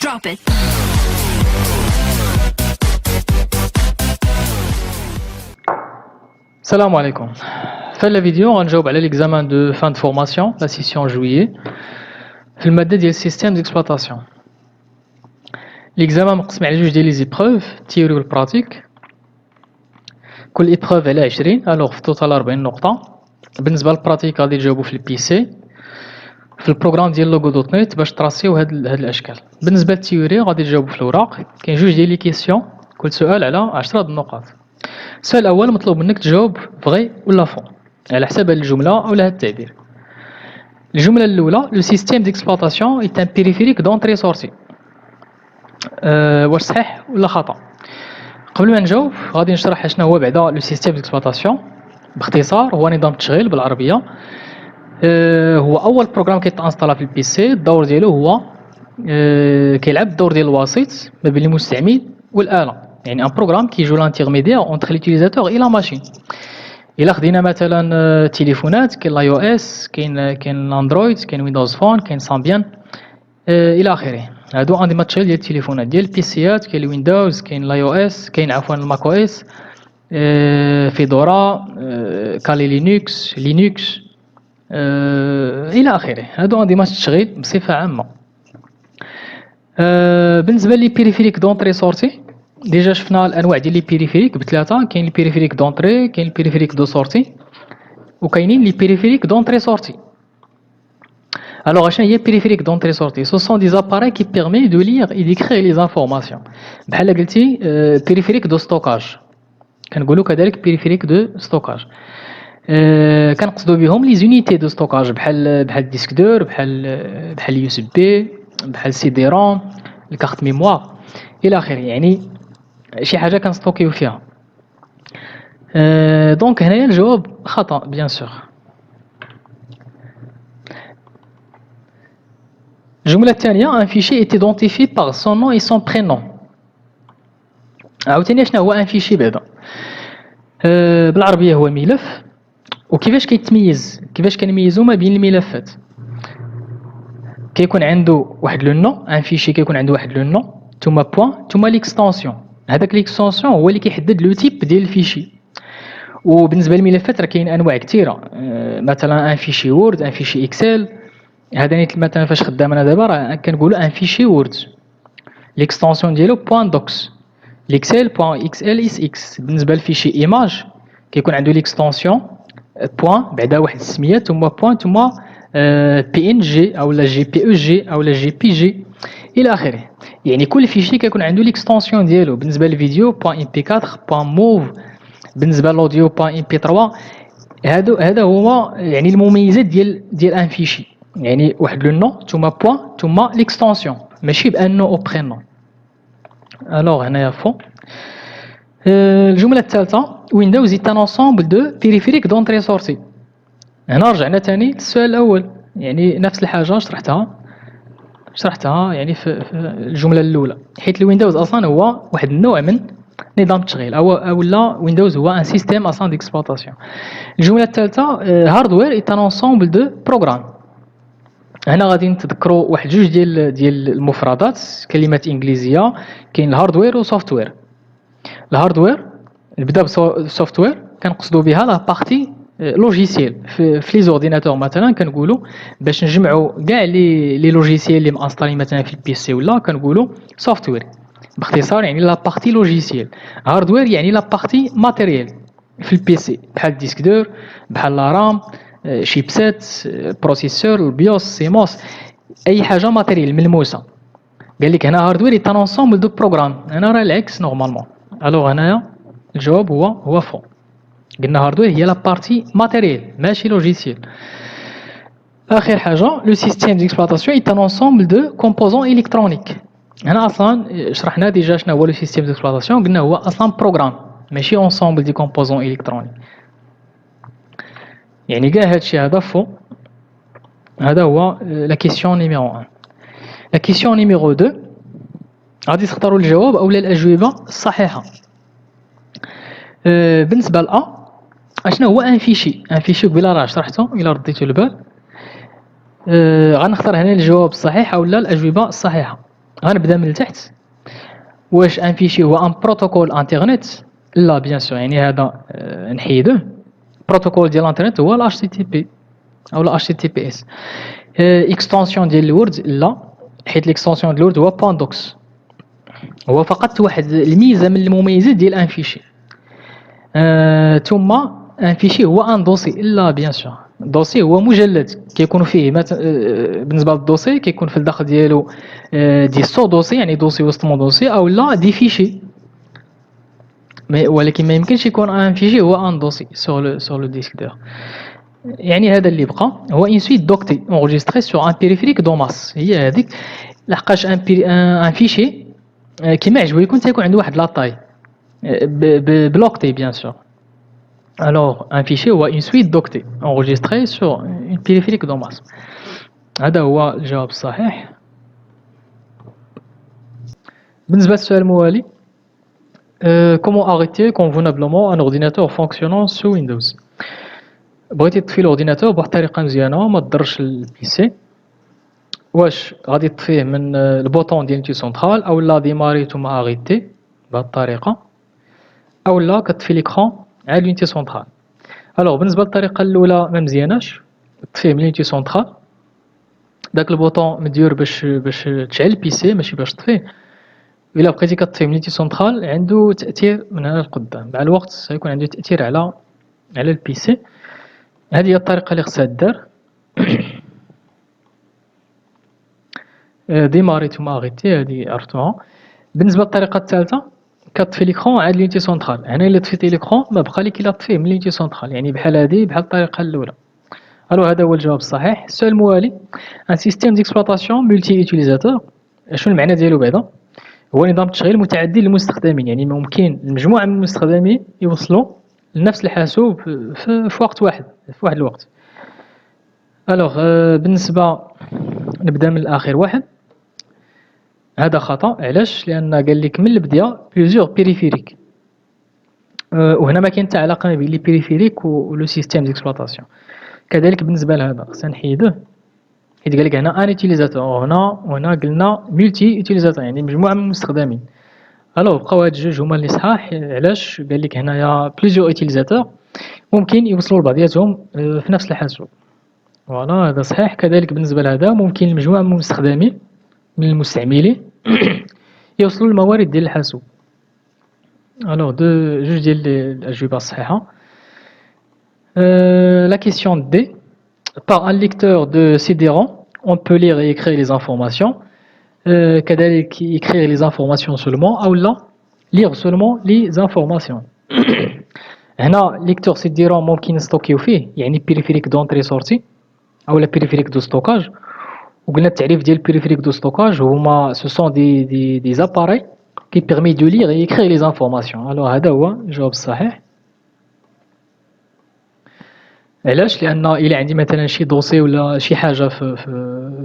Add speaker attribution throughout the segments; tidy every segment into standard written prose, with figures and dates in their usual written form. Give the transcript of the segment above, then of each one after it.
Speaker 1: Drop it.
Speaker 2: Salam alaikum. في الفيديو غنجاوب على l'examen de fin de formation la session juillet في المادة ديال système d'exploitation. l'examen مقسم على جوج ديال لي زيبروف تيوري والبراتيك. كل ايبروف على 20 الوغ في توتال 40 نقطة. بالنسبة للبراتيك غادي تجاوبوا في البي سي في البروغرام ديال لوغو دوت نت باش تراسيو هاد الاشكال. بالنسبة للتيوري غادي تجاوبوا في الوراق. كاين جوج ديال لي كيسيون كل سؤال على 10 النقاط. السؤال الأول مطلوب منك تجاوب فغي ولا فون على حسب الجملة أو هاد التعبير. الجملة الأولى لو سيستيم ديكسبلوطاسيون إيت ان بيريفيريك دونطري سورتي. واش صحيح ولا خطأ؟ قبل ما نجاوب غادي نشرح شنو هو بعدا لو سيستيم ديكسبلوطاسيون. باختصار هو نظام التشغيل بالعربية. هو أول بروغرام كيتانستالا في البي سي. الدور ديالو هو كيلعب الدور ديال الوسيط ما بين المستعمل والآلة. يعني ان بروغرام كيجو لانترميديير اونتر ليوتيليزاتور إلى ماشين. إلا خدينا مثلا تليفونات كاين لاي او اس كاين الاندرويد كاين ويندوز فون كاين سامبيان الى اخره. هادو انظمه التشغيل ديال التليفونات. ديال البيسيات كاين الويندوز كاين لاي او اس كاين عفوا الماك او اس فيدورا كالي لينكس الى اخره. هادو انظمه التشغيل بصفه عامه. بالنسبه لي بيريفيريك دونطري سورتي ديجا شفنا الانواع ديال لي بيريفيريك بثلاثه. كاين لي بيريفيريك دونطري كاين لي بيريفيريك دو سورتي وكاينين لي بيريفيريك دونطري سورتي. Alors, les périphériques d'entrée sortie, ce sont des appareils qui permettent de lire et d'écrire les informations. بحال قلتي périphérique de stockage. كنقولوا كذلك périphérique de stockage. كنقصدوا بهم les unités de stockage بحال disque dur بحال USB بحال CD-ROM الكارت ميموار الى اخره. يعني شي حاجه كنستوكيو فيها. دونك هنايا الجواب خطأ بيان سور. الجملة الثانية ان فيشي est identifié par son nom et son prénom. عاوتاني شنو هو ان فيشي بعدا؟ بالعربية هو ملف. وكيفاش كيتميز كيفاش كنميزو ما بين الملفات؟ كيكون عنده واحد لو نو. ان فيشي كيكون عنده واحد لو نو ثم بوين ثم ليكستونسيون. هذاك ليكستونسيون هو اللي كيحدد لو تيب ديال الفيشي. وبالنسبة للملفات راه كاين انواع كثيرة. مثلا ان فيشي وورد ان فيشي اكسل. هذا نيت مثلا فاش خدام انا دابا راه كنقولوا ان فيشي وورد ليكستونسيون ديالو بوين دوكس. ليكسل بوين اكس ال اس اكس. بالنسبه للفيشي ايماج كيكون عنده ليكستونسيون بوين بعدا واحد السميه ثم بوين ثم بي ان جي او لا جي بي او جي او لا جي بي جي الى اخره. يعني كل فيشي كيكون عنده ليكستونسيون ديالو. بالنسبه للفيديو بوين ام بي 4 بوين موف. بالنسبه للاوديو بوين ام بي 3. هذا هو يعني المميزات ديال ان فيشي. يعني واحد لو نو ثم بوين ثم ليكستونسيون ماشي بان نو او برينون. الوغ هنايا فون. الجمله الثالثه ويندوز ايت ان انسامبل دو بيريفيريك دونطري سورتي. هنا رجعنا ثاني للسؤال الاول. يعني نفس الحاجه شرحتها يعني في الجمله الاولى. حيت الويندوز اصلا هو واحد النوع من نظام التشغيل او لا ويندوز هو ان سيستيم اصلا ديكسبلوطاسيون. الجمله الثالثه هاردوير ايت ان انسامبل دو بروغرام. هنا غادي نتذكروا واحد جوج ديال المفردات كلمات انجليزيه. كاين الهاردوير وسوفتوير. الهاردوير نبدا بالسوفتوير كنقصدوا بها لا بارتي لوجيسيال في لي زورديناتور. مثلا كنقولوا باش نجمعوا كاع لي لوجيسيال اللي مانستالي مثلا في البي سي ولا كنقولوا سوفتوير. باختصار يعني لا بارتي لوجيسيال. هاردوير يعني لا بارتي ماتيريال في البي سي بحال ديسك دور بحال لا رام شيبسيت بروسيسور البيوس سيموس اي حاجه ماتيريال ملموسه. قال لك هنا هاردوير ايت ان انسامبل دو بروغرام. هنا راه العكس نورمالمون. الوغ هنايا الجواب هو فون. قلنا هاردوير هي لا بارتي ماتيريال ماشي لوجيسيال. اخر حاجه لو سيستيم ديكسبلوطاسيون ايت ان انسامبل دو كومبوزون الكترونيك. هنا اصلا شرحنا ديجا شنو هو لو سيستيم ديكسبلوطاسيون. قلنا هو اصلا بروغرام ماشي انسامبل دي كومبوزون الكترونيك. يعني كاع هادشي هذا فو. هذا هو لا كيسيون نيميرو 1. لا كيسيون نيميرو 2 غادي تختاروا الجواب اولا الاجوبه الصحيحه. بالنسبه لأ اشنا هو ان فيشي. ان فيشي قبيله راه شرحته الى رديتو البال. غنختار هنا الجواب الصحيح اولا الاجوبه الصحيحه. غنبدا من التحت. واش ان فيشي هو ان بروتوكول انترنت؟ لا بيان سور، يعني هذا نحيدوه. بروتوكول ديال الانترنت هو ال HTTP او ال HTTPS. اكستنسيون ديال الورد لا، حيت الاكستنسيون ديال الورد هو بوان دوكس، هو فقط واحد الميزه من المميزات ديال ان فيشي. ثم ان فيشي هو ان دوسي لا بيان سور. الدوسي هو مجلد كيكون فيه بالنسبه للدوسي كيكون في الداخل ديالو دي سو دوسي، يعني دوسي وسطمون دوسي، او لا دي فيشي. ولكن ما يمكنش يكون ان فيشي هو ان دوسي سور لو ديسك دور. يعني هذا اللي بقى هو ان سويت دوكتي انغيستري سور ان بيريفيريك دو ماس، هي هذيك. لحقاش ان فيشي كيما عجبو يكون تيكون عنده واحد لاطاي بلوكتي بيان سور. Alors, un fichier هو une suite d'octets enregistrée sur une périphérique de masse. هذا هو الجواب الصحيح. بالنسبة للسؤال الموالي، comment arrêter convenablement un ordinateur fonctionnant sous Windows؟ بغيتي تطفي الاورديناتور بواحد الطريقة مزيانة ما تضرش البيسي. واش غادي تطفيه من البوطون ديال لونتي سونترال، او لا ديماري ثم اريتي بهذه الطريقة، او لا كتطفي ليكرون على لونتي سونترال. الوغ بالنسبة للطريقة الأولى ما مزياناش، تطفيه من لونتي سونترال، داك البوطون مديور باش تشعل البيسي ماشي باش تطفيه. الا بقيتي كطفيه من لونتي سونترال عنده تأثير من هنا لقدام، مع الوقت سيكون عنده تأثير على البيسي. هذه هي الطريقة اللي خصها دار. ديماري ثم اغيتي، هذه عرفتوها. بالنسبة للطريقة الثالثة كتطفي ليكرون عاد لونتي سونترال. هنا الا طفيتي ليكرون ما بقى لك الا تطفيه من لونتي سونترال، يعني بحال هذه بحال الطريقة الأولى. الو هذا هو الجواب الصحيح. السؤال الموالي، ان سيستيم ديكسبلوطاسيون ملتي يوتيليزاتور، شنو المعنى ديالو بعدا؟ هو نظام تشغيل متعدد للمستخدمين، يعني ممكن مجموعة من المستخدمين يوصلوا لنفس الحاسوب في وقت واحد، في واحد الوقت. الوغ بالنسبة نبدا من الأخير واحد، هذا خطأ. علاش؟ لأن قال لك من البداية بليزيور بيريفيريك، وهنا ما كاين حتى علاقة ما بين لي بيريفيريك ولو سيستيم ديكسبلوطاسيون. كذلك بالنسبة لهذا خصنا نحيدوه، حيت قال لك هنا ان يوتيليزاتور، وهنا قلنا ملتي يوتيليزاتور يعني مجموعة من المستخدمين. الوغ بقاو هاد الجوج هما اللي صحاح. علاش؟ قال لك هنايا بليزيور يوتيليزاتور ممكن يوصلوا لبعضياتهم في نفس الحاسوب. فوالا هذا صحيح. كذلك بالنسبة لهذا ممكن مجموعة من المستخدمين من المستعملين يوصلوا للموارد ديال الحاسوب. الوغ جوج ديال الأجوبة الصحيحة. La question D. Par un lecteur de CD-ROM, on peut lire et écrire les informations. كذلك écrire les informations seulement أو لا lire seulement les informations. هنا ليكتور سي دي روم ممكن نستوكيو فيه، يعني بيريفيريك دونتري سورتي او لا بيريفيريك دو ستوكاج. وقلنا التعريف ديال بيريفيريك دو ستوكاج هما سو سون دي زاباري كي بيرمي دو لير اي écrire لي زانفورماسيون. الوغ هذا هو الجواب الصحيح. علاش؟ لان الى عندي مثلا شي دوسي ولا شي حاجه في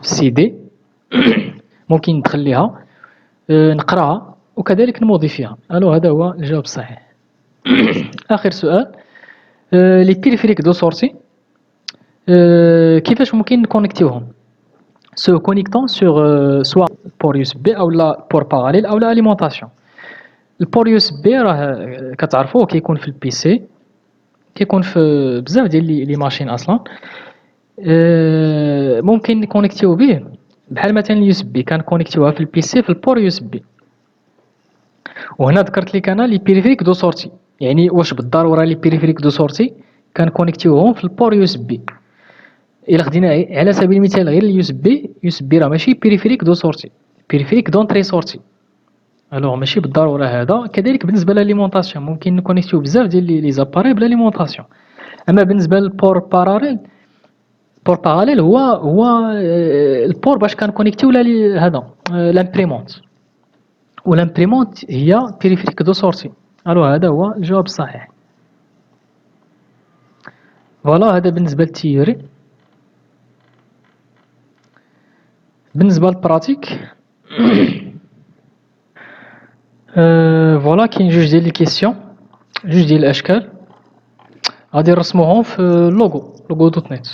Speaker 2: السي دي ممكن ندخل ليها نقراها وكذلك نموديفيها. الوغ هذا هو الجواب الصحيح. اخر سؤال، لي بيريفيريك دو سورتي كيفاش ممكن نكونيكتيوهم؟ سو كونيكتون سور سوا بور يو اس بي او لا بور باراليل او لا اليمونطاسيون. البور يو اس بي راه كتعرفوه كيكون في البيسي، كيكون في بزاف ديال لي ماشين اصلا. ممكن نكونيكتيو به بحال مثلا اليو اس بي كنكونيكتيوها في البيسي في البور يو اس بي. وهنا ذكرت لك انا لي بيريفيريك دو سورتي، يعني واش بالضروره لي بيريفيريك دو سورتي كنكونيكتيوهم في البور يو اس بي. الا خدينا على سبيل المثال غير اليو اس بي، يو اس بي راه ماشي بيريفيريك دو سورتي، بيريفيريك دونطري سورتي. الوغ ماشي بالضروره هذا. كذلك بالنسبه لاليمونطاسيون ممكن نكونيكتيو بزاف ديال لي زاباري بلا ليمونطاسيون. اما بالنسبه للبور باراليل، بور باراليل هو البور باش كنكونيكتيو هذا لامبريمونت، والامبريمونت هي بيريفيريك دو سورتي. الوغ هذا هو الجواب الصحيح. فوالا هذا بالنسبه للتيوري. بالنسبه للبراتيك فوالا كاين جوج ديال لي كيسيون، جوج ديال الاشكال غادي نرسموهم في لوغو دوت نت.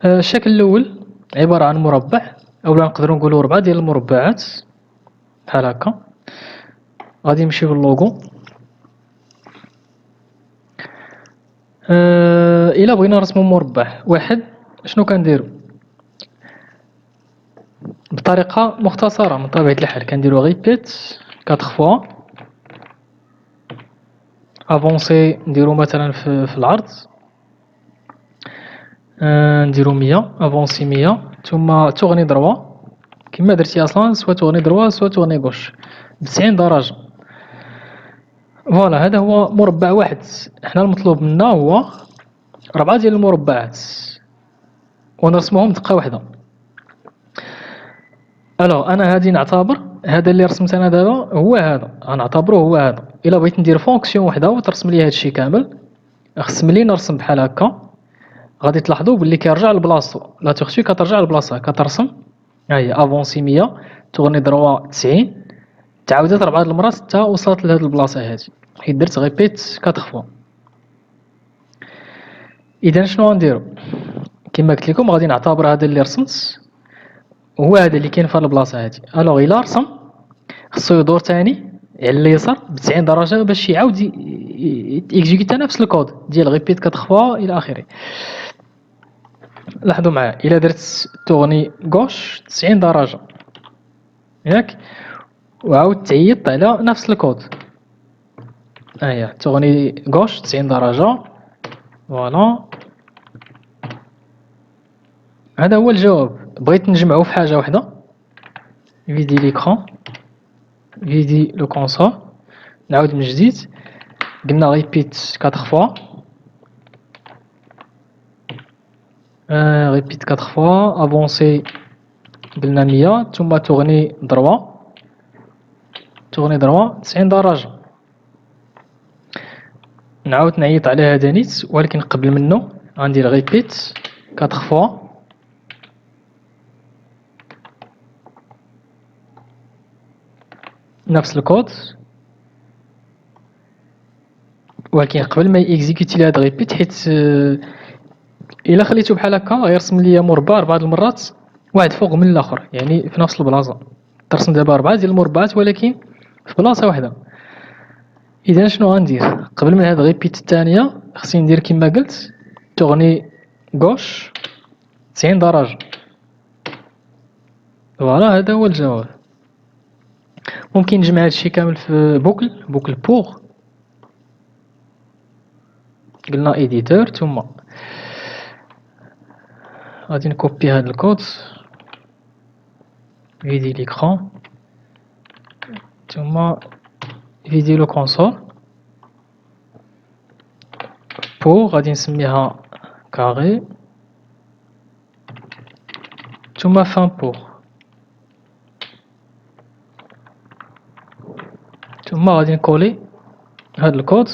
Speaker 2: الشكل الاول عباره عن مربع اولا نقدروا نقولوا 4 ديال المربعات بحال هكا. غادي نمشيو للوغو. الا بغينا نرسمو مربع واحد شنو كنديرو؟ بطريقه مختصره من طبيعه الحال كنديرو ريبيت 4 فوا، افونسي نديرو مثلا في العرض نديرو 100، افونسي 100، ثم تورني دروا كما درتي اصلا، سوا تورني دروا سوا تورني غوش ب90 درجه. فوالا هذا هو مربع واحد. حنا المطلوب منا هو 4 ديال المربعات ونرسموهم دقه واحده. الوغ انا غادي نعتبر هذا اللي رسمت انا دابا هو هذا، غنعتبروه هو هذا. الا بغيت ندير فونكسيون وحده وترسم لي هادشي كامل، خص ملي نرسم بحال هكا غادي تلاحظوا باللي كيرجع لبلاصتو، لا تورتي كترجع لبلاصتها، كترسم ها هي افونسي 100 تورني دروا 90، تعاودت 4 المرات حتى وصلت لهاد البلاصه هادي، حيت درت ريبيت 4 فوا. اذا شنو غنديرو؟ كما قلت لكم غادي نعتبر هذا اللي رسمت هو هذا اللي كاين في هاد البلاصه هادي. الوغ الا رسم خصو يدور تاني على اليسار ب90 درجه باش يعاود اكزيكوتا نفس الكود ديال ريبيت 4 فوا الى اخره. لاحظوا معايا الا درت تورني غوش 90 درجه ياك، وعاود تعيط على نفس الكود، ها هي تورني غوش 90 درجه. فوالا هذا هو الجواب. بغيت نجمعو في حاجه واحده، فيدي ليكرون، فيدي لو كونسول، نعاود من جديد. قلنا ريبيت 4 فوا، ريبيت 4 فوا، افونسي قلنا 100، ثم تورني دروا، تورني دروا 90 درجة. نعاود نعيط على هذا نيت، ولكن قبل منه غندير ريبيت 4 فوا، نفس الكود، ولكن قبل ما يكزيكوتي لي هاد ريبيت، حيت الا خليته بحال هكا غيرسم ليا مربع 4 المرات واحد فوق من الاخر، يعني في نفس البلاصه. ترسم دابا 4 ديال المربعات ولكن في بلاصه واحده. اذا شنو غندير قبل من هاد ريبيت الثانيه؟ خصني ندير كما قلت تورني غوش 90 درجه. فوالا هذا هو الجواب. ممكن نجمع هادشي كامل في بوكل بوغ. قلنا ايديتور، ثم غادي نكوبي هاد الكود، فيدي ليكرون، ثم فيدي لو كونسول بو، غادي نسميها كاري، ثم فان بو، ثم غادي نكولي هاد الكود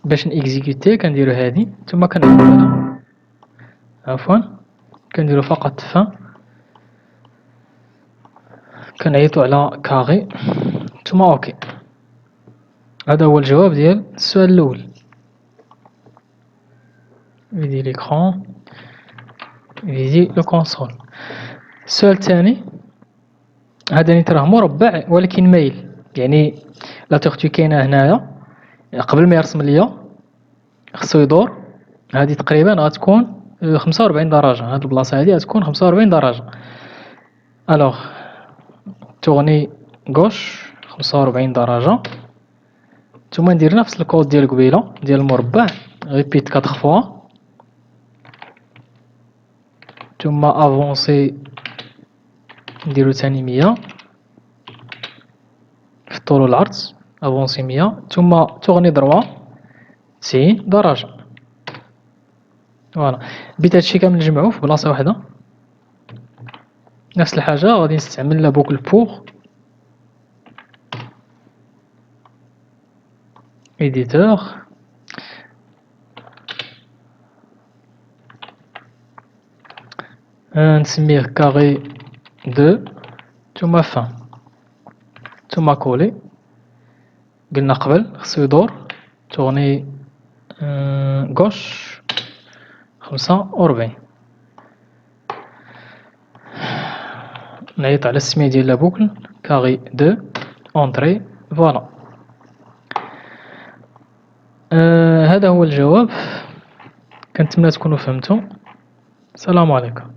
Speaker 2: باش نيكزيكوتي. كنديرو هادي ثم كنعيطو على، عفوا كنديرو فقط فان، كنعيطو على كاري ثم اوكي. هذا هو الجواب ديال السؤال الاول. فيدي ليكرون، فيدي لو كونسول. السؤال الثاني هذا نيت راه مربع ولكن مايل، يعني لا تورتي كاينه هنايا. قبل ما يرسم ليا خصو يدور، هذه تقريبا غتكون 45 درجه، هاد البلاصه هادي غتكون 45 درجه. الوغ تورني غوش 45 درجه، ثم ندير نفس الكود ديال قبيله ديال المربع، ريبيت 4 فوا، ثم افونسي نديرو ثاني 100 في الطول والعرض، افونسي 100، ثم تورني دروا 90 درجه. فوالا بيت هادشي كامل نجمعوه في بلاصه واحده. نفس الحاجه غادي نستعمل لا بوكل بوغ، éditeur، نسميه كاري 2 ثم فان ثم كولي. قلنا قبل خصو يدور تورني غوش 45. نعيط على السمية ديال لا بوكل كاري دو اونتري فوالا. هذا هو الجواب. كنتمنى تكونوا فهمتوا. السلام عليكم.